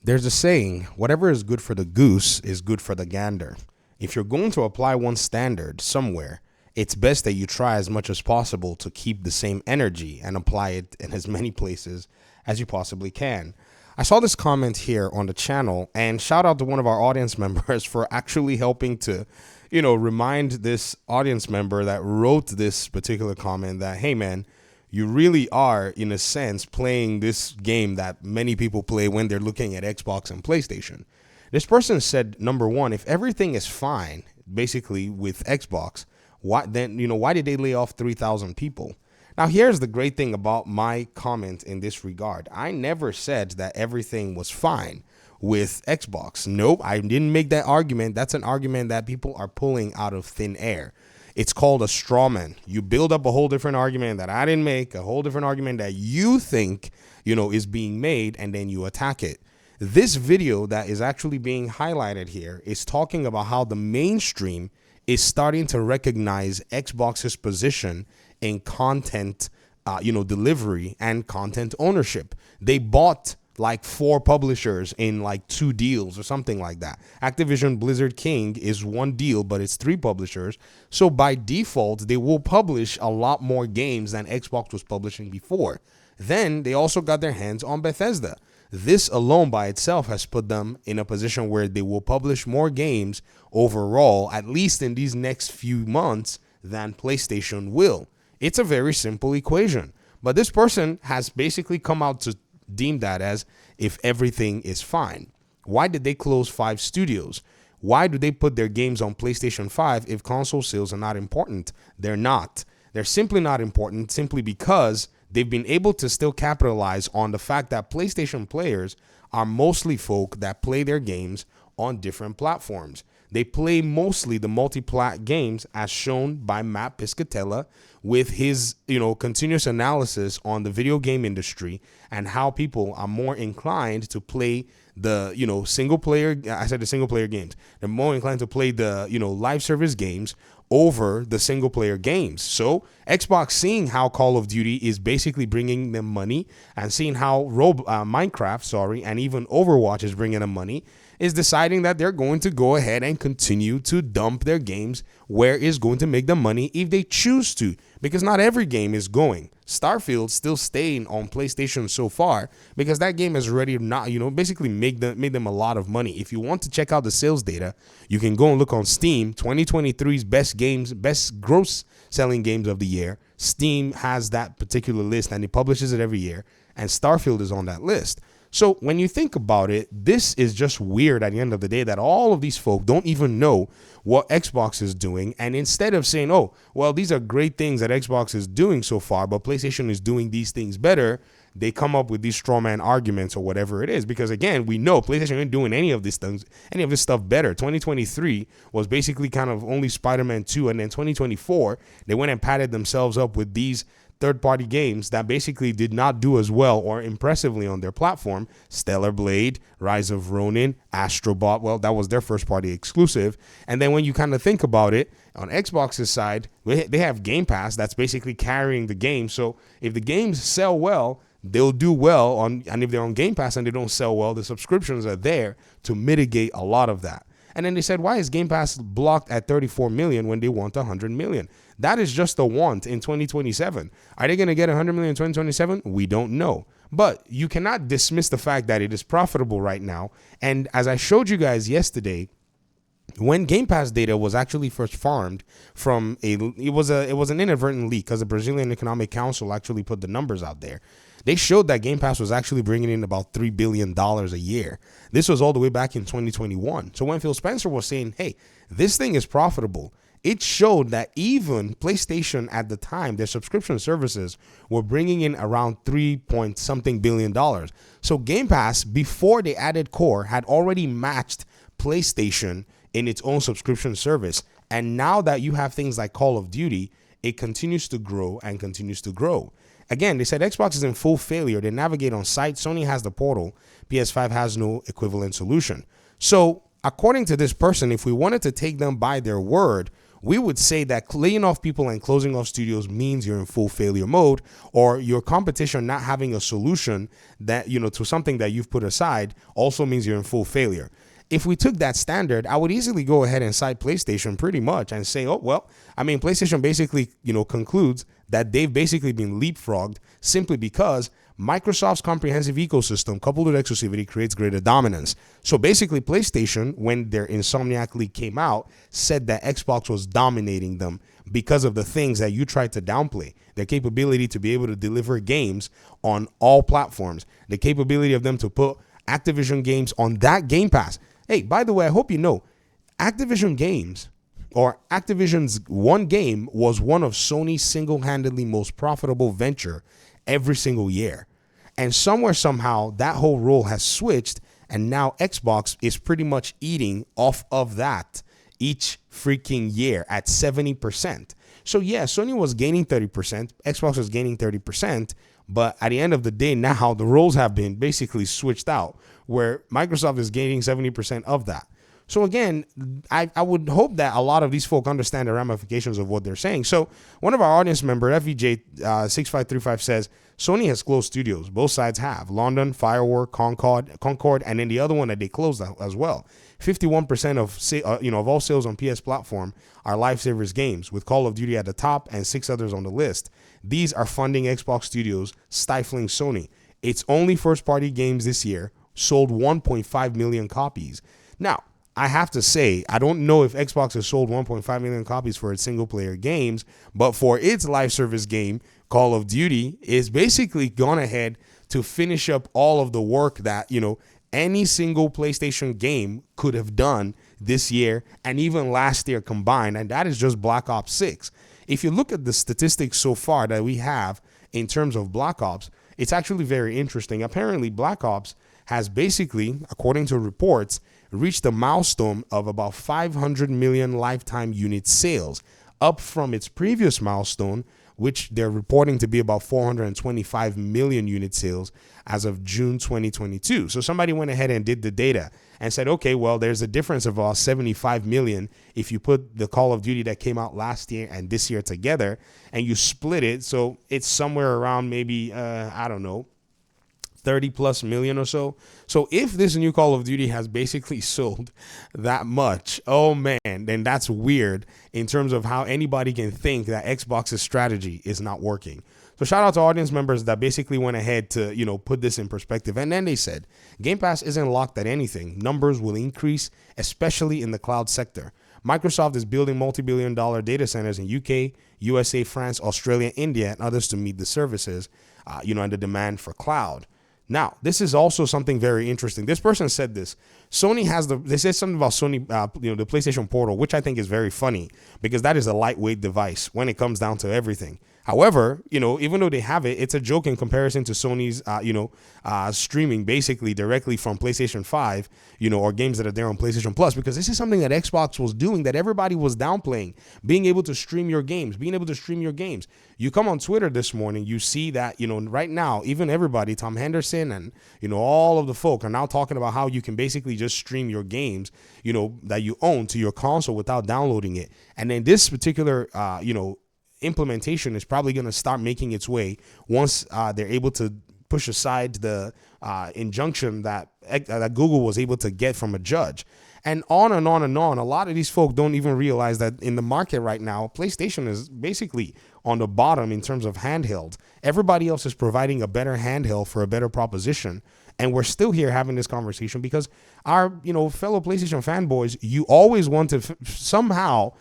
There's a saying, whatever is good for the goose is good for the gander. If you're going to apply one standard somewhere, it's best that you try as much as possible to keep the same energy and apply it in as many places as you possibly can. I saw this comment here on the channel, and shout out to one of our audience members for actually helping to, remind this audience member that wrote this particular comment that, hey man, you really are, in a sense, playing this game that many people play when they're looking at Xbox and PlayStation. This person said, number one, if everything is fine, basically with Xbox, why did they lay off 3,000 people? Now, here's the great thing about my comment in this regard. I never said that everything was fine with Xbox. Nope, I didn't make that argument. That's an argument that people are pulling out of thin air. It's called a straw man. You build up a whole different argument that I didn't make, a whole different argument that you think, is being made, and then you attack it. This video that is actually being highlighted here is talking about how the mainstream is starting to recognize Xbox's position in content, delivery and content ownership. They bought like 4 publishers in like 2 deals or something like that. Activision Blizzard King is 1 deal, but it's 3 publishers. So by default, they will publish a lot more games than Xbox was publishing before. Then they also got their hands on Bethesda. This alone by itself has put them in a position where they will publish more games overall, at least in these next few months, than PlayStation will. It's a very simple equation. But this person has basically come out to deem that as if everything is fine. Why did they close 5 studios? Why do they put their games on PlayStation 5 if console sales are not important? They're not. They're simply not important simply because they've been able to still capitalize on the fact that PlayStation players are mostly folk that play their games on different platforms. They play mostly the multi-plat games as shown by Matt Piscatella with his, continuous analysis on the video game industry and how people are more inclined to play the, single player. I said the single player games. They're more inclined to play the, live service games over the single player games. So Xbox, seeing how Call of Duty is basically bringing them money and seeing how Minecraft, and even Overwatch is bringing them money, is deciding that they're going to go ahead and continue to dump their games where it's going to make them money if they choose to, because not every game is going. Starfield still staying on PlayStation so far because that game has already basically made them a lot of money. If you want to check out the sales data, you can go and look on Steam, 2023's best gross selling games of the year. Steam has that particular list and it publishes it every year, and Starfield is on that list. So when you think about it, this is just weird at the end of the day that all of these folk don't even know what Xbox is doing. And instead of saying, oh, well, these are great things that Xbox is doing so far, but PlayStation is doing these things better, they come up with these straw man arguments or whatever it is. Because again, we know PlayStation ain't doing any of these things, any of this stuff better. 2023 was basically kind of only Spider-Man 2. And then 2024, they went and patted themselves up with these third-party games that basically did not do as well or impressively on their platform. Stellar Blade, Rise of Ronin, Astrobot, well, that was their first-party exclusive. And then when you kind of think about it, on Xbox's side, they have Game Pass that's basically carrying the game. So if the games sell well, they'll do well, and if they're on Game Pass and they don't sell well, the subscriptions are there to mitigate a lot of that. And then they said, why is Game Pass blocked at 34 million when they want 100 million? That is just a want in 2027. Are they going to get 100 million in 2027? We don't know. But you cannot dismiss the fact that it is profitable right now. And as I showed you guys yesterday, when Game Pass data was actually first farmed from it was an inadvertent leak because the Brazilian Economic Council actually put the numbers out there. They showed that Game Pass was actually bringing in about $3 billion a year. This was all the way back in 2021. So when Phil Spencer was saying, hey, this thing is profitable, it showed that even PlayStation at the time, their subscription services were bringing in around $3-point-something billion. So Game Pass, before they added Core, had already matched PlayStation in its own subscription service. And now that you have things like Call of Duty, it continues to grow and continues to grow. Again, they said Xbox is in full failure. They navigate on site. Sony has the portal. PS5 has no equivalent solution. So according to this person, if we wanted to take them by their word, we would say that laying off people and closing off studios means you're in full failure mode, or your competition not having a solution that, to something that you've put aside also means you're in full failure. If we took that standard, I would easily go ahead and cite PlayStation pretty much and say, oh, well, I mean, PlayStation basically, concludes that they've basically been leapfrogged simply because Microsoft's comprehensive ecosystem coupled with exclusivity creates greater dominance. So basically, PlayStation, when their Insomniac leak came out, said that Xbox was dominating them because of the things that you tried to downplay. Their capability to be able to deliver games on all platforms, the capability of them to put Activision games on that Game Pass. Hey, by the way, I hope you know, Activision games, or Activision's one game, was one of Sony's single-handedly most profitable venture every single year. And somewhere, somehow, that whole role has switched, and now Xbox is pretty much eating off of that each freaking year at 70%. So yeah, Sony was gaining 30%, Xbox was gaining 30%, but at the end of the day, now the roles have been basically switched out, where Microsoft is gaining 70% of that. So again, I would hope that a lot of these folk understand the ramifications of what they're saying. So one of our audience member, FEJ6535, says, Sony has closed studios. Both sides have. London, Firework, Concord, and then the other one that they closed as well. 51% of all sales on PS platform are live service games, with Call of Duty at the top and 6 others on the list. These are funding Xbox studios, stifling Sony. Its only first-party games this year sold 1.5 million copies. Now, I have to say, I don't know if Xbox has sold 1.5 million copies for its single-player games, but for its live service game, Call of Duty is basically gone ahead to finish up all of the work that, any single PlayStation game could have done this year and even last year combined, and that is just Black Ops 6. If you look at the statistics so far that we have in terms of Black Ops, it's actually very interesting. Apparently, Black Ops has basically, according to reports, reached a milestone of about 500 million lifetime unit sales, up from its previous milestone, which they're reporting to be about 425 million unit sales as of June 2022. So somebody went ahead and did the data and said, okay, well, there's a difference of about 75 million if you put the Call of Duty that came out last year and this year together and you split it. So it's somewhere around maybe, 30 plus million or so. So if this new Call of Duty has basically sold that much, oh man, then that's weird in terms of how anybody can think that Xbox's strategy is not working. So shout out to audience members that basically went ahead to, put this in perspective. And then they said, Game Pass isn't locked at anything. Numbers will increase, especially in the cloud sector. Microsoft is building multi-billion-dollar data centers in UK, USA, France, Australia, India, and others to meet the services, and the demand for cloud. Now, this is also something very interesting. This person said this. Sony has they said something about Sony, the PlayStation Portal, which I think is very funny because that is a lightweight device when it comes down to everything. However, even though they have it, it's a joke in comparison to Sony's, streaming basically directly from PlayStation 5, or games that are there on PlayStation Plus, because this is something that Xbox was doing that everybody was downplaying, being able to stream your games. You come on Twitter this morning, you see that, right now, even everybody, Tom Henderson and, all of the folk are now talking about how you can basically just stream your games, that you own to your console without downloading it. And then this particular, implementation is probably going to start making its way once they're able to push aside the injunction that Google was able to get from a judge. And on and on and on. A lot of these folk don't even realize that in the market right now, PlayStation is basically on the bottom in terms of handheld. Everybody else is providing a better handheld for a better proposition. And we're still here having this conversation because our, fellow PlayStation fanboys, you always want to somehow,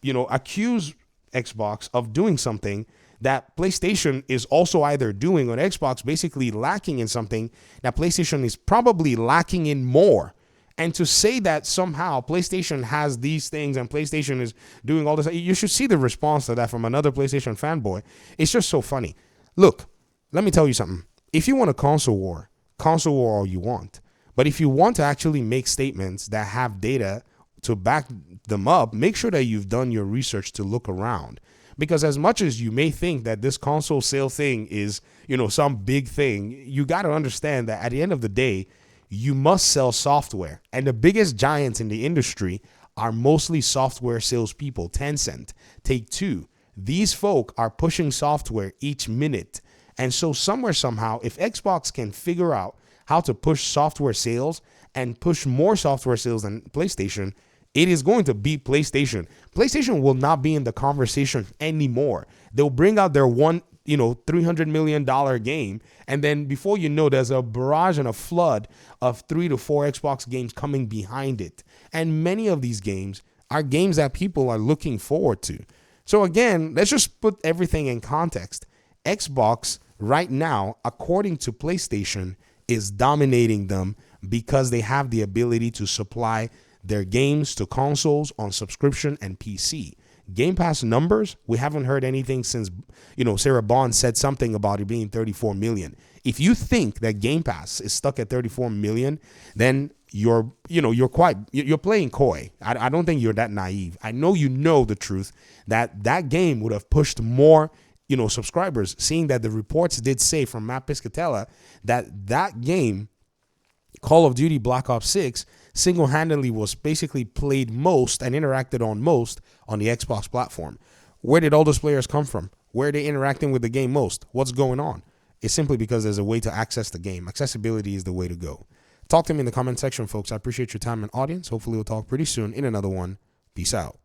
accuse Xbox of doing something that PlayStation is also either doing, or Xbox basically lacking in something that PlayStation is probably lacking in more. And to say that somehow PlayStation has these things and PlayStation is doing all this, you should see the response to that from another PlayStation fanboy. It's just so funny. Look, let me tell you something. If you want a console war all you want. But if you want to actually make statements that have data to back them up, make sure that you've done your research to look around. Because as much as you may think that this console sale thing is, some big thing, you got to understand that at the end of the day, you must sell software. And the biggest giants in the industry are mostly software salespeople. Tencent, Take-Two. These folk are pushing software each minute. And so somewhere, somehow, if Xbox can figure out how to push software sales and push more software sales than PlayStation, it is going to beat PlayStation. PlayStation will not be in the conversation anymore. They'll bring out their one, $300 million game. And then before you know, there's a barrage and a flood of 3 to 4 Xbox games coming behind it. And many of these games are games that people are looking forward to. So again, let's just put everything in context. Xbox right now, according to PlayStation, is dominating them because they have the ability to supply their games to consoles on subscription and PC. Game Pass numbers, we haven't heard anything since, Sarah Bond said something about it being 34 million. If you think that Game Pass is stuck at 34 million, then you're playing coy. I don't think you're that naive. I know the truth that game would have pushed more, subscribers, seeing that the reports did say from Matt Piscatella that game, Call of Duty Black Ops 6, single-handedly was basically played most and interacted on most on the Xbox platform. Where did all those players come from? Where are they interacting with the game most? What's going on? It's simply because there's a way to access the game. Accessibility is the way to go. Talk to me in the comment section, folks. I appreciate your time and audience. Hopefully we'll talk pretty soon in another one. Peace out.